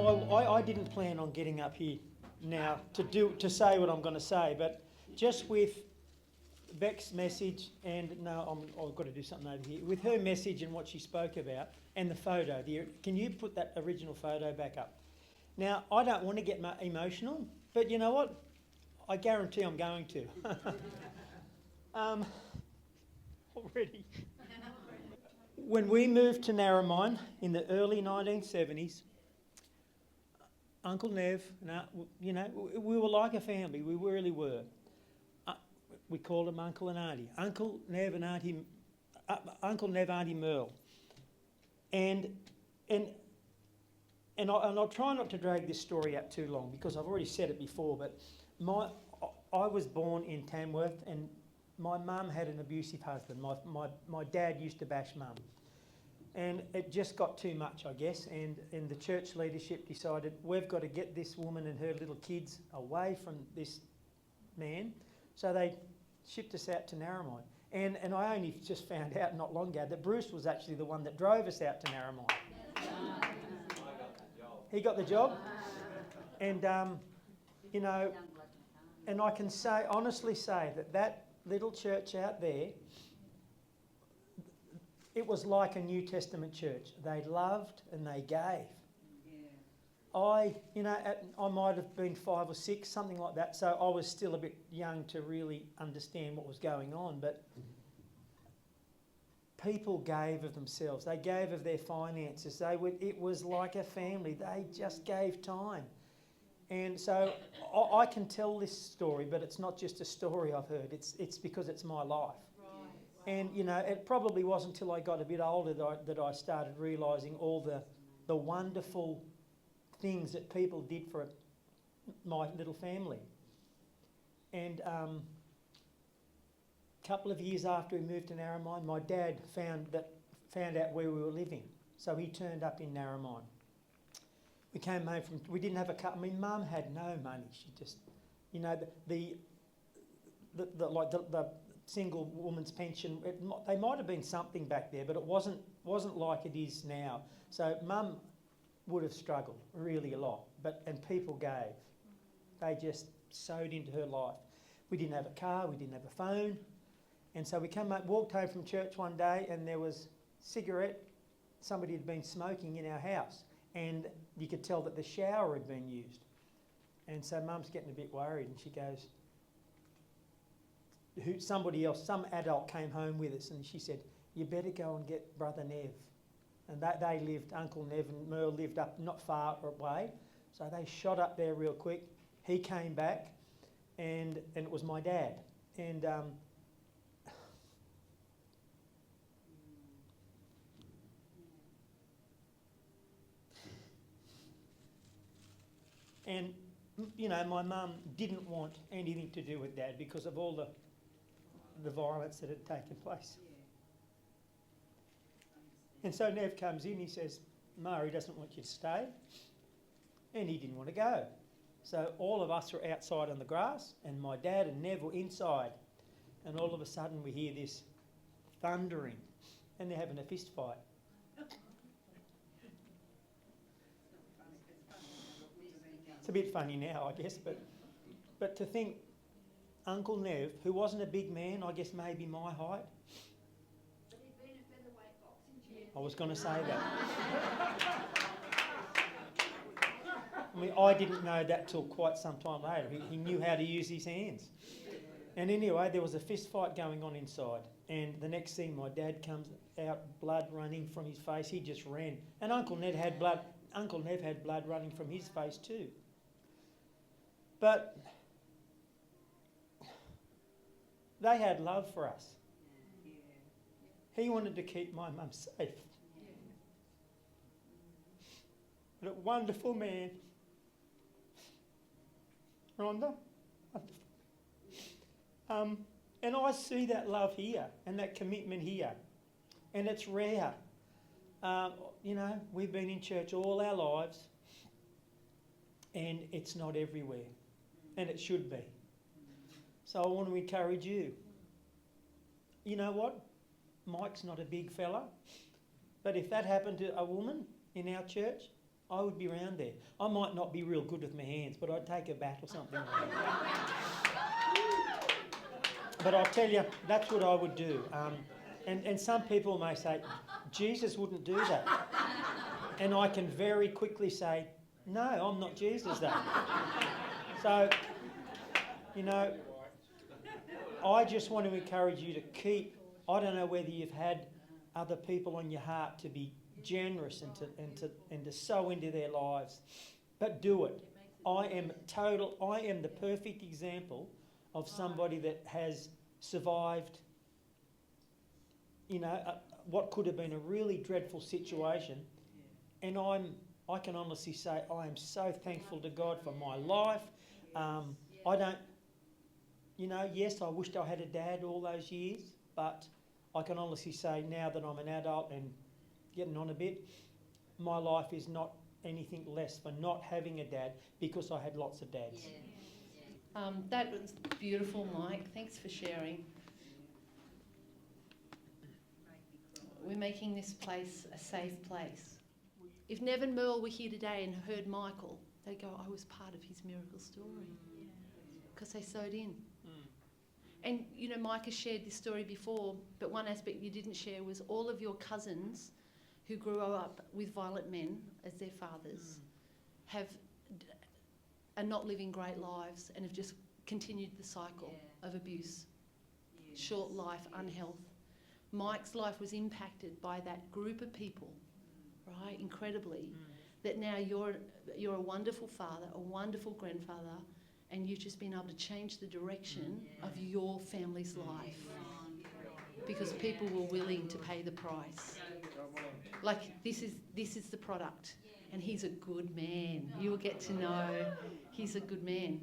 know, I didn't plan on getting up here now to say what I'm going to say, but just with Beck's message and I've got to do something over here with her message and what she spoke about and the photo. Can you put that original photo back up? Now, I don't want to get emotional, but you know what? I guarantee I'm going to. Already. When we moved to Narromine in the early 1970s, Uncle Nev, we were like a family. We really were. We called them Uncle and Auntie. Uncle Nev, Auntie Merle. And I'll try not to drag this story out too long because I've already said it before, but I was born in Tamworth and my mum had an abusive husband. My dad used to bash mum. And it just got too much, I guess, and the church leadership decided we've got to get this woman and her little kids away from this man. So they shipped us out to Narromine. And I only just found out not long ago that Bruce was actually the one that drove us out to Narromine. He got the job. And, and I can honestly say that little church out there, it was like a New Testament church. They loved and they gave. I might have been 5 or 6, something like that, so I was still a bit young to really understand what was going on, but people gave of themselves. They gave of their finances. It was like a family. They just gave time. And so I can tell this story, but it's not just a story I've heard. It's because it's my life. And, it probably wasn't until I got a bit older that I started realising all the wonderful things that people did for my little family. And a couple of years after we moved to Narromine, my dad found out where we were living. So he turned up in Narromine. We came home we didn't have a car. I mean, Mum had no money. She just, the single woman's pension, they might have been something back there, but it wasn't like it is now. So Mum would have struggled really a lot, and people gave. They just sewed into her life. We didn't have a car, we didn't have a phone, and so we walked home from church one day and there was cigarette, somebody had been smoking in our house, and you could tell that the shower had been used. And so Mum's getting a bit worried and she goes, somebody else, some adult came home with us and she said, you better go and get Brother Nev. And they lived, Uncle Nev and Merle lived up not far away. So they shot up there real quick. He came back and it was my dad. And my mum didn't want anything to do with Dad because of all the violence that had taken place. And so Nev comes in, he says, Ma, he doesn't want you to stay. And he didn't want to go. So all of us were outside on the grass and my dad and Nev were inside. And all of a sudden we hear this thundering and they're having a fist fight. It's a bit funny now, I guess, but to think Uncle Nev, who wasn't a big man, I guess maybe my height. But he'd been a featherweight boxing champion. I was going to say that. I mean, I didn't know that till quite some time later. He knew how to use his hands. And anyway, there was a fist fight going on inside. And the next thing, my dad comes out, blood running from his face. He just ran. And Uncle Nev had blood running from his face too. But they had love for us. He wanted to keep my mum safe. But a wonderful man. Rhonda? And I see that love here and that commitment here. And it's rare. We've been in church all our lives and it's not everywhere. And it should be. So I want to encourage you. You know what? Mike's not a big fella. But if that happened to a woman in our church, I would be around there. I might not be real good with my hands, but I'd take a bat or something. But I'll tell you, that's what I would do. And some people may say, Jesus wouldn't do that. And I can very quickly say, no, I'm not Jesus though. So, you know, I just want to encourage you to keep, I don't know whether you've had other people on your heart to be generous and to sow into their lives, but do it. I am the perfect example of somebody that has survived, what could have been a really dreadful situation, and I can honestly say I am so thankful to God for my life. I don't, yes, I wished I had a dad all those years, but I can honestly say now that I'm an adult and getting on a bit, my life is not anything less for not having a dad, because I had lots of dads. That was beautiful, Mike. Thanks for sharing. We're making this place a safe place. If Nev and Merle were here today and heard Michael, they'd go, I was part of his miracle story, because they sewed in. And, Mike has shared this story before, but one aspect you didn't share was all of your cousins who grew up with violent men as their fathers are not living great lives and have just continued the cycle of abuse, short life, unhealth. Mike's life was impacted by that group of people, right, incredibly, that now you're a wonderful father, a wonderful grandfather, and you've just been able to change the direction of your family's life because people were willing to pay the price. Like, this is the product, and he's a good man. You will get to know he's a good man.